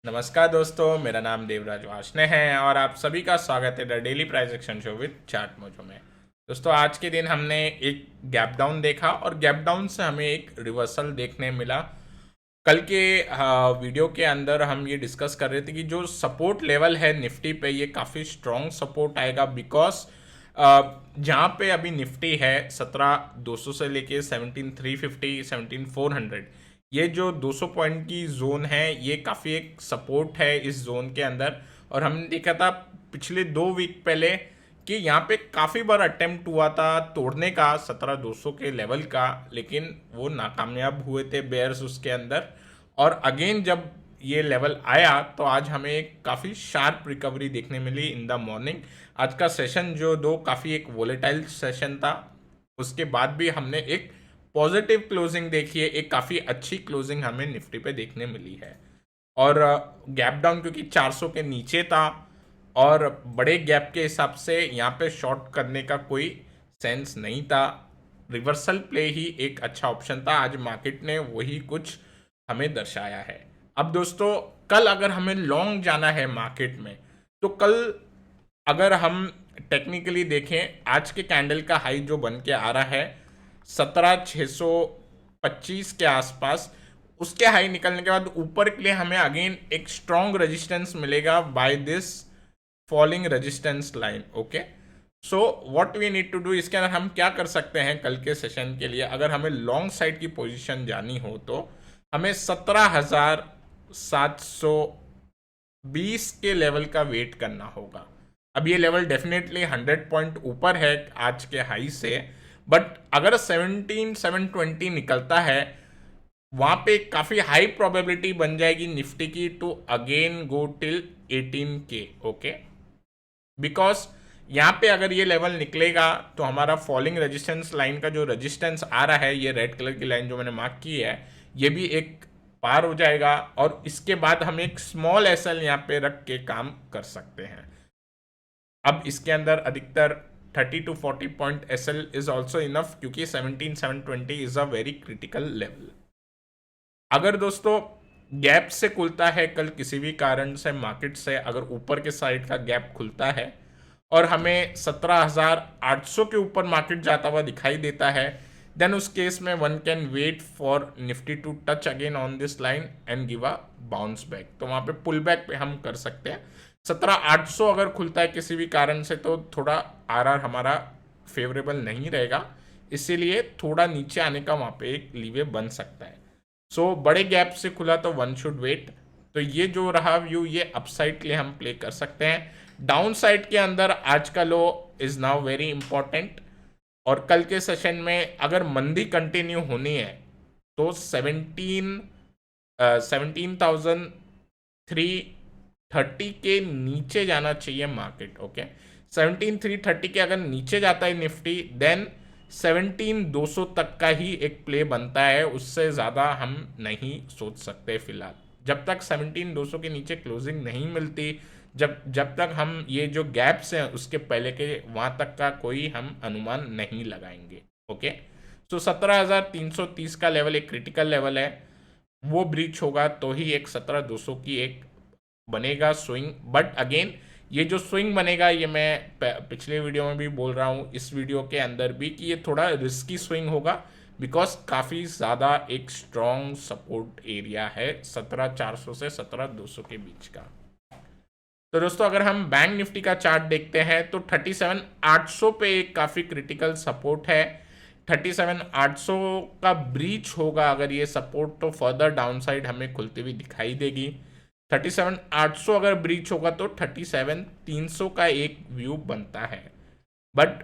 नमस्कार दोस्तों, मेरा नाम देवराज वार्ष्णेय है और आप सभी का स्वागत है the daily price action show with chart mojo में। दोस्तों, आज के दिन हमने एक गैप डाउन देखा और गैप डाउन से हमें एक रिवर्सल देखने मिला। कल के वीडियो के अंदर हम ये डिस्कस कर रहे थे कि जो सपोर्ट लेवल है निफ्टी पे, ये काफ़ी स्ट्रॉन्ग सपोर्ट आएगा बिकॉज जहाँ पे अभी निफ्टी है 17,200 से लेके 17,350 17,400, ये जो 200 पॉइंट की जोन है ये काफ़ी एक सपोर्ट है इस जोन के अंदर। और हमने देखा था पिछले 2 वीक पहले कि यहाँ पे काफ़ी बार अटेम्प्ट हुआ था तोड़ने का 17,200 के लेवल का, लेकिन वो नाकामयाब हुए थे बेयर्स उसके अंदर। और अगेन जब ये लेवल आया तो आज हमें एक काफ़ी शार्प रिकवरी देखने मिली इन द मॉर्निंग। आज का सेशन जो दो काफ़ी एक वोलेटाइल सेशन था, उसके बाद भी हमने एक पॉजिटिव क्लोजिंग देखी है, एक काफ़ी अच्छी क्लोजिंग हमें निफ्टी पे देखने मिली है। और गैप डाउन क्योंकि 400 के नीचे था और बड़े गैप के हिसाब से यहाँ पे शॉर्ट करने का कोई सेंस नहीं था। रिवर्सल प्ले ही एक अच्छा ऑप्शन था। आज मार्केट ने वही कुछ हमें दर्शाया है। अब दोस्तों, कल अगर हमें लॉन्ग जाना है मार्केट में, तो कल अगर हम टेक्निकली देखें, आज के कैंडल का हाई जो बन के आ रहा है 17,625 के आसपास, उसके हाई निकलने के बाद ऊपर के लिए हमें अगेन एक स्ट्रॉन्ग रेजिस्टेंस मिलेगा by this falling resistance line. Okay, so what we need to do, इसके अंदर हम क्या कर सकते हैं कल के सेशन के लिए। अगर हमें लॉन्ग साइड की पोजीशन जानी हो तो हमें 17,720 के लेवल का वेट करना होगा। अब ये लेवल डेफिनेटली 100 पॉइंट ऊपर है आज के हाई से, बट अगर 17,720 निकलता है, वहां पे काफ़ी हाई प्रोबेबिलिटी बन जाएगी निफ्टी की to again go till 18K। Okay, because यहाँ पे अगर ये लेवल निकलेगा तो हमारा फॉलिंग रेजिस्टेंस लाइन का जो रेजिस्टेंस आ रहा है, ये रेड कलर की लाइन जो मैंने मार्क की है, ये भी एक पार हो जाएगा और इसके बाद हम एक स्मॉल एसएल यहाँ पे रख के काम कर सकते हैं। अब इसके अंदर अधिकतर 30 to 40 point SL is also enough, क्योंकि 17,720 is a very critical level. अगर दोस्तों गैप से खुलता है कल किसी भी कारण से मार्केट से, अगर ऊपर के साइड का गैप खुलता है और हमें 17,800 के ऊपर मार्केट जाता हुआ दिखाई देता है, देन उस केस में one can wait for Nifty to touch again on this line and give a bounce back. तो वहाँ पे पुल बैक पे हम कर सकते हैं। 17,800 अगर खुलता है किसी भी कारण से तो थोड़ा आरआर हमारा फेवरेबल नहीं रहेगा, इसीलिए थोड़ा नीचे आने का वहाँ पे एक लीवे बन सकता है। सो बड़े गैप से खुला तो वन शुड वेट। तो ये जो रहा व्यू, ये अपसाइड के लिए हम प्ले कर सकते हैं। डाउन साइड के अंदर आज का लो इज नाउ वेरी इंपॉर्टेंट, और कल के सेशन में अगर मंदी कंटिन्यू होनी है तो 17,330 के नीचे जाना चाहिए मार्केट। ओके, 17,330 के अगर नीचे जाता है निफ्टी, देन 17,200 तक का ही एक प्ले बनता है, उससे ज़्यादा हम नहीं सोच सकते फिलहाल। जब तक 17,200 के नीचे क्लोजिंग नहीं मिलती, जब तक हम ये जो गैप्स हैं उसके पहले के वहाँ तक का कोई हम अनुमान नहीं लगाएंगे। ओके, सो 17,330 का लेवल एक क्रिटिकल लेवल है, वो ब्रीच होगा तो ही एक 17,200 की एक बनेगा स्विंग। बट अगेन ये जो स्विंग बनेगा, ये मैं पिछले वीडियो में भी बोल रहा हूँ, इस वीडियो के अंदर भी, कि ये थोड़ा रिस्की स्विंग होगा बिकॉज काफ़ी ज़्यादा एक स्ट्रॉन्ग सपोर्ट एरिया है 17,400 से 17,200 के बीच का। तो दोस्तों, अगर हम बैंक निफ्टी का चार्ट देखते हैं तो 37,800 पे एक काफ़ी क्रिटिकल सपोर्ट है। 37,800 का ब्रीच होगा अगर ये सपोर्ट, तो फर्दर डाउनसाइड हमें खुलती हुई दिखाई देगी। 37,800 अगर ब्रीच होगा तो 37,300 का एक व्यू बनता है। बट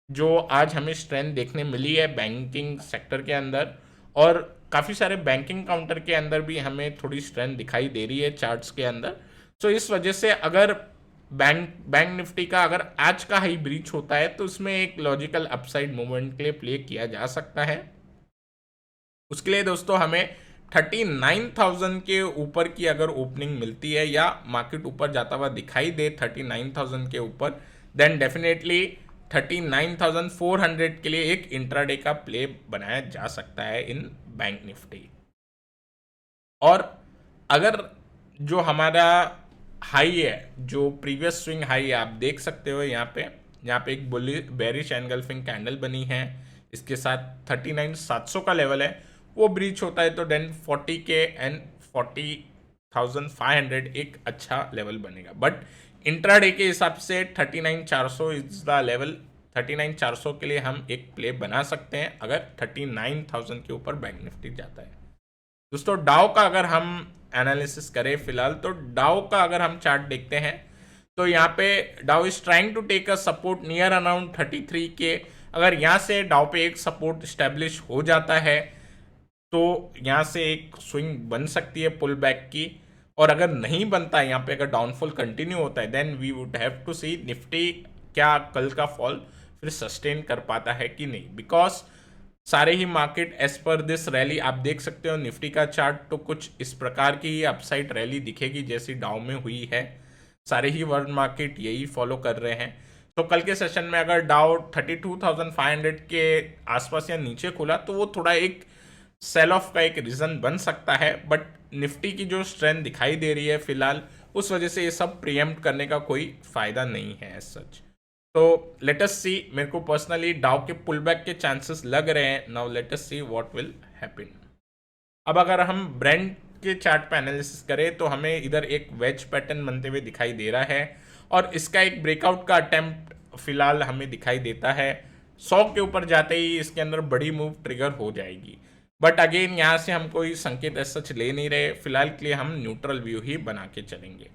जो आज हमें स्ट्रेंथ देखने मिली है बैंकिंग सेक्टर के अंदर, और काफ़ी सारे बैंकिंग काउंटर के अंदर भी हमें थोड़ी स्ट्रेंथ दिखाई दे रही है चार्ट्स के अंदर। तो इस वजह से अगर बैंक निफ्टी का अगर आज का हाई ब्रीच होता है तो उसमें एक लॉजिकल अपसाइड मूवमेंट के लिए प्ले किया जा सकता है। उसके लिए दोस्तों हमें 39,000 के ऊपर की अगर ओपनिंग मिलती है या मार्केट ऊपर जाता हुआ दिखाई दे 39,000 के ऊपर, देन डेफिनेटली 39,400 के लिए एक इंट्राडे का प्ले बनाया जा सकता है इन बैंक निफ्टी। और अगर जो हमारा हाई है, जो प्रीवियस स्विंग हाई है, आप देख सकते हो यहाँ पे एक बुली बेरिश एनगल्फिंग कैंडल बनी है, इसके साथ 39,700 का लेवल है, वो ब्रीच होता है तो देन 40K एंड 40,500 एक अच्छा लेवल बनेगा। बट इंट्राडे के हिसाब से 39,400 इज द लेवल। 39,400 के लिए हम एक प्ले बना सकते हैं अगर 39,000 के ऊपर बैंक निफ्टी जाता है। दोस्तों डाउ का अगर हम एनालिसिस करें फिलहाल, तो डाउ का अगर हम चार्ट देखते हैं तो यहाँ पे Dow is trying to take a support near around 33 K. अगर यहाँ से डाउ पे एक सपोर्ट स्टेब्लिश हो जाता है तो यहाँ से एक स्विंग बन सकती है पुल बैक की, और अगर नहीं बनता है यहाँ पे, अगर डाउनफॉल कंटिन्यू होता है, then we would have to see Nifty क्या कल का फॉल फिर सस्टेन कर पाता है कि नहीं। बिकॉज सारे ही market as per this rally आप देख सकते हो, निफ्टी का चार्ट तो कुछ इस प्रकार की अपसाइड रैली दिखेगी जैसी डाउ में हुई है। सारे ही वर्ल्ड मार्केट यही फॉलो कर रहे हैं। तो कल के सेशन में अगर डाउ 32,500 के आसपास या नीचे खुला तो वो थोड़ा एक सेल ऑफ का एक रीजन बन सकता है, बट निफ्टी की जो स्ट्रेंथ दिखाई दे रही है फिलहाल, उस वजह से ये सब प्रीएम्प्ट करने का कोई फायदा नहीं है एज सच। तो लेट अस सी, मेरे को पर्सनली डाउ के पुल बैक के चांसेस लग रहे हैं। Now let us see what will happen. अब अगर हम ब्रांड के चार्ट पे एनालिसिस करें तो हमें इधर एक वेज पैटर्न बनते हुए दिखाई दे रहा है, और इसका एक ब्रेकआउट का अटेम्प्ट फिलहाल हमें दिखाई देता है। 100 के ऊपर जाते ही इसके अंदर बड़ी मूव ट्रिगर हो जाएगी, बट अगेन यहाँ से हम कोई संकेत ऐसा सच ले नहीं रहे। फिलहाल के लिए हम न्यूट्रल व्यू ही बना के चलेंगे।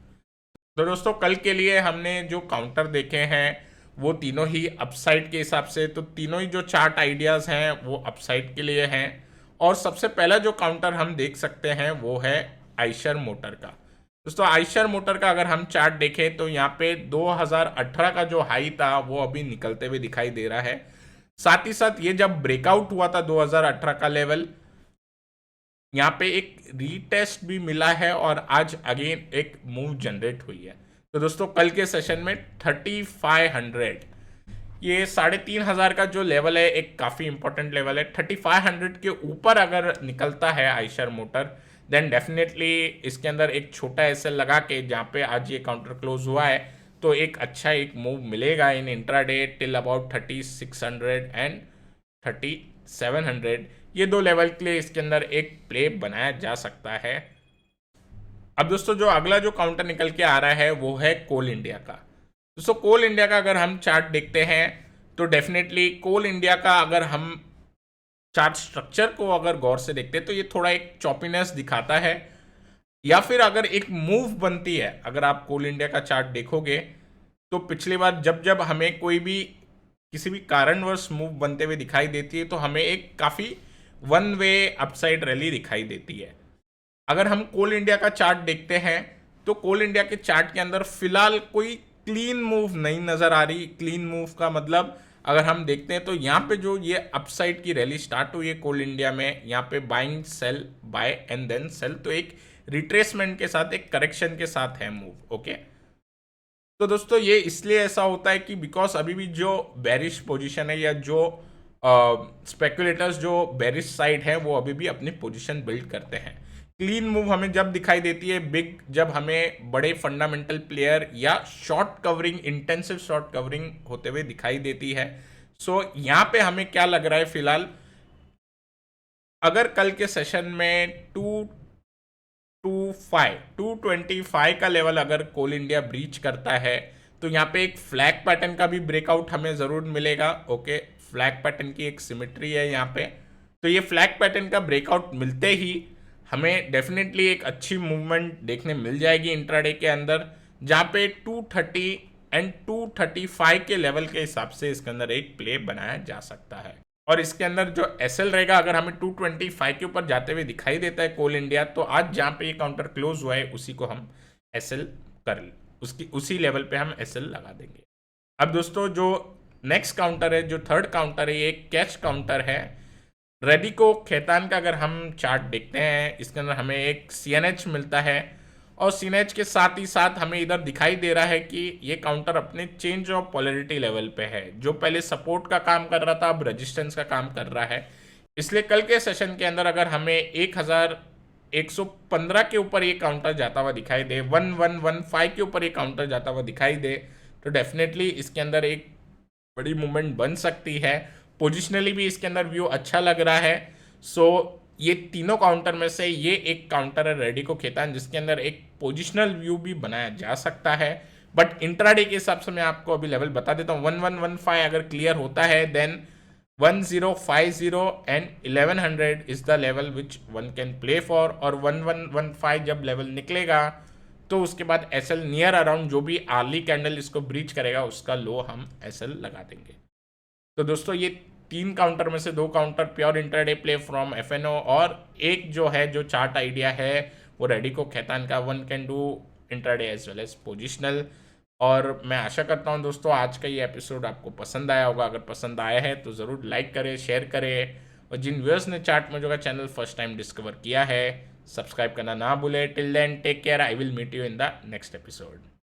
तो दोस्तों कल के लिए हमने जो काउंटर देखे हैं वो तीनों ही अपसाइड के हिसाब से, तो तीनों ही जो चार्ट आइडियाज़ हैं वो अपसाइड के लिए हैं। और सबसे पहला जो काउंटर हम देख सकते हैं वो है आइशर मोटर का। दोस्तों आइशर मोटर का अगर हम चार्ट देखें तो यहाँ पे 2018 का जो हाई था वो अभी निकलते हुए दिखाई दे रहा है। साथ ही साथ ये जब ब्रेकआउट हुआ था 2018 का लेवल, यहाँ पे एक रीटेस्ट भी मिला है और आज अगेन एक मूव जनरेट हुई है। तो दोस्तों कल के सेशन में 3500, ये 3,500 का जो लेवल है एक काफ़ी इंपॉर्टेंट लेवल है। 3500 के ऊपर अगर निकलता है आइशर मोटर, देन डेफिनेटली इसके अंदर एक छोटा एसएल लगा के, जहाँ पे आज ये काउंटर क्लोज हुआ है, तो एक अच्छा एक मूव मिलेगा इन इंट्राडे टिल अबाउट 3600 एंड 3700। ये दो लेवल के लिए इसके अंदर एक प्ले बनाया जा सकता है। अब दोस्तों जो अगला जो काउंटर निकल के आ रहा है वो है कोल इंडिया का। दोस्तों कोल इंडिया का अगर हम चार्ट देखते हैं तो डेफिनेटली कोल इंडिया का अगर हम चार्ट स्ट्रक्चर को अगर गौर से देखते हैं तो ये थोड़ा एक चॉपीनेस दिखाता है, या फिर अगर एक मूव बनती है, अगर आप कोल इंडिया का चार्ट देखोगे तो पिछली बार जब जब हमें कोई भी किसी भी कारणवश मूव बनते हुए दिखाई देती है तो हमें एक काफ़ी वन वे अपसाइड रैली दिखाई देती है। अगर हम कोल इंडिया का चार्ट देखते हैं तो कोल इंडिया के चार्ट के अंदर फिलहाल कोई क्लीन मूव नहीं नज़र आ रही। क्लीन मूव का मतलब अगर हम देखते हैं तो यहाँ पे जो ये अपसाइड की रैली स्टार्ट हुई है कोल इंडिया में, यहाँ पे buying sell buy and then sell, तो एक रिट्रेसमेंट के साथ, एक करेक्शन के साथ है मूव। ओके, तो दोस्तों ये इसलिए ऐसा होता है कि बिकॉज अभी भी जो बेरिश पोजीशन है या जो स्पेकुलेटर्स जो बेरिश साइड है वो अभी भी अपनी पोजीशन बिल्ड करते हैं। क्लीन मूव हमें जब दिखाई देती है बिग, जब हमें बड़े फंडामेंटल प्लेयर या short covering, intensive short covering होते हुए दिखाई देती है। सो यहाँ पे हमें क्या लग रहा है फिलहाल, अगर कल के सेशन में 225 का लेवल अगर कोल इंडिया ब्रीच करता है तो यहाँ पे एक फ्लैग पैटर्न का भी ब्रेकआउट हमें ज़रूर मिलेगा। ओके, फ्लैग पैटर्न की एक सिमेट्री है यहाँ पे, तो ये फ्लैग पैटर्न का ब्रेकआउट मिलते ही हमें डेफिनेटली एक अच्छी मूवमेंट देखने मिल जाएगी इंट्राडे के अंदर, जहाँ पे 230 एंड 235 के लेवल के हिसाब से इसके अंदर एक प्ले बनाया जा सकता है। और इसके अंदर जो एसएल रहेगा, अगर हमें 225 के ऊपर जाते हुए दिखाई देता है कोल इंडिया, तो आज जहाँ पे ये काउंटर क्लोज हुआ है उसी को हम एसएल कर उसकी उसी लेवल पे हम एसएल लगा देंगे। अब दोस्तों जो नेक्स्ट काउंटर है, जो थर्ड काउंटर है, ये कैश काउंटर है रेडिको खैतान का। अगर हम चार्ट देखते हैं इसके अंदर हमें एक सीएनएच मिलता है, और सीएनएच के साथ ही साथ हमें इधर दिखाई दे रहा है कि ये काउंटर अपने चेंज ऑफ पोलैरिटी लेवल पे है। जो पहले सपोर्ट का काम कर रहा था अब रेजिस्टेंस का काम कर रहा है। इसलिए कल के सेशन के अंदर अगर हमें 1000 115 के ऊपर ये काउंटर जाता हुआ दिखाई दे, 1115 के ऊपर ये काउंटर जाता हुआ दिखाई दे, तो डेफिनेटली इसके अंदर एक बड़ी मूवमेंट बन सकती है। पोजिशनली भी इसके अंदर व्यू अच्छा लग रहा है। सो ये तीनों काउंटर में से ये एक काउंटर है रेडिको खेतान, जिसके अंदर एक पोजिशनल व्यू भी बनाया जा सकता है। बट इंट्राडे के हिसाब से मैं आपको अभी लेवल बता देता हूँ। 1115 अगर क्लियर होता है then 1050 and 1100 is the level which one can play for, और 1115 जब लेवल निकलेगा तो उसके बाद एसएल नियर अराउंड जो भी आर्ली कैंडल इसको ब्रीच करेगा उसका लो हम एसएल लगा देंगे। तो दोस्तों ये 3 काउंटर में से 2 counter pure intraday play from FNO, और एक जो है जो चार्ट आइडिया है वो रेडिको खेतान का, one can do intraday as well as positional. और मैं आशा करता हूँ दोस्तों आज का ये एपिसोड आपको पसंद आया होगा। अगर पसंद आया है तो ज़रूर लाइक करें, शेयर करें, और जिन व्यूअर्स ने चार्ट मोजो का चैनल फर्स्ट टाइम डिस्कवर किया है सब्सक्राइब करना ना भूलें। Till then take care, I will meet you in the next episode.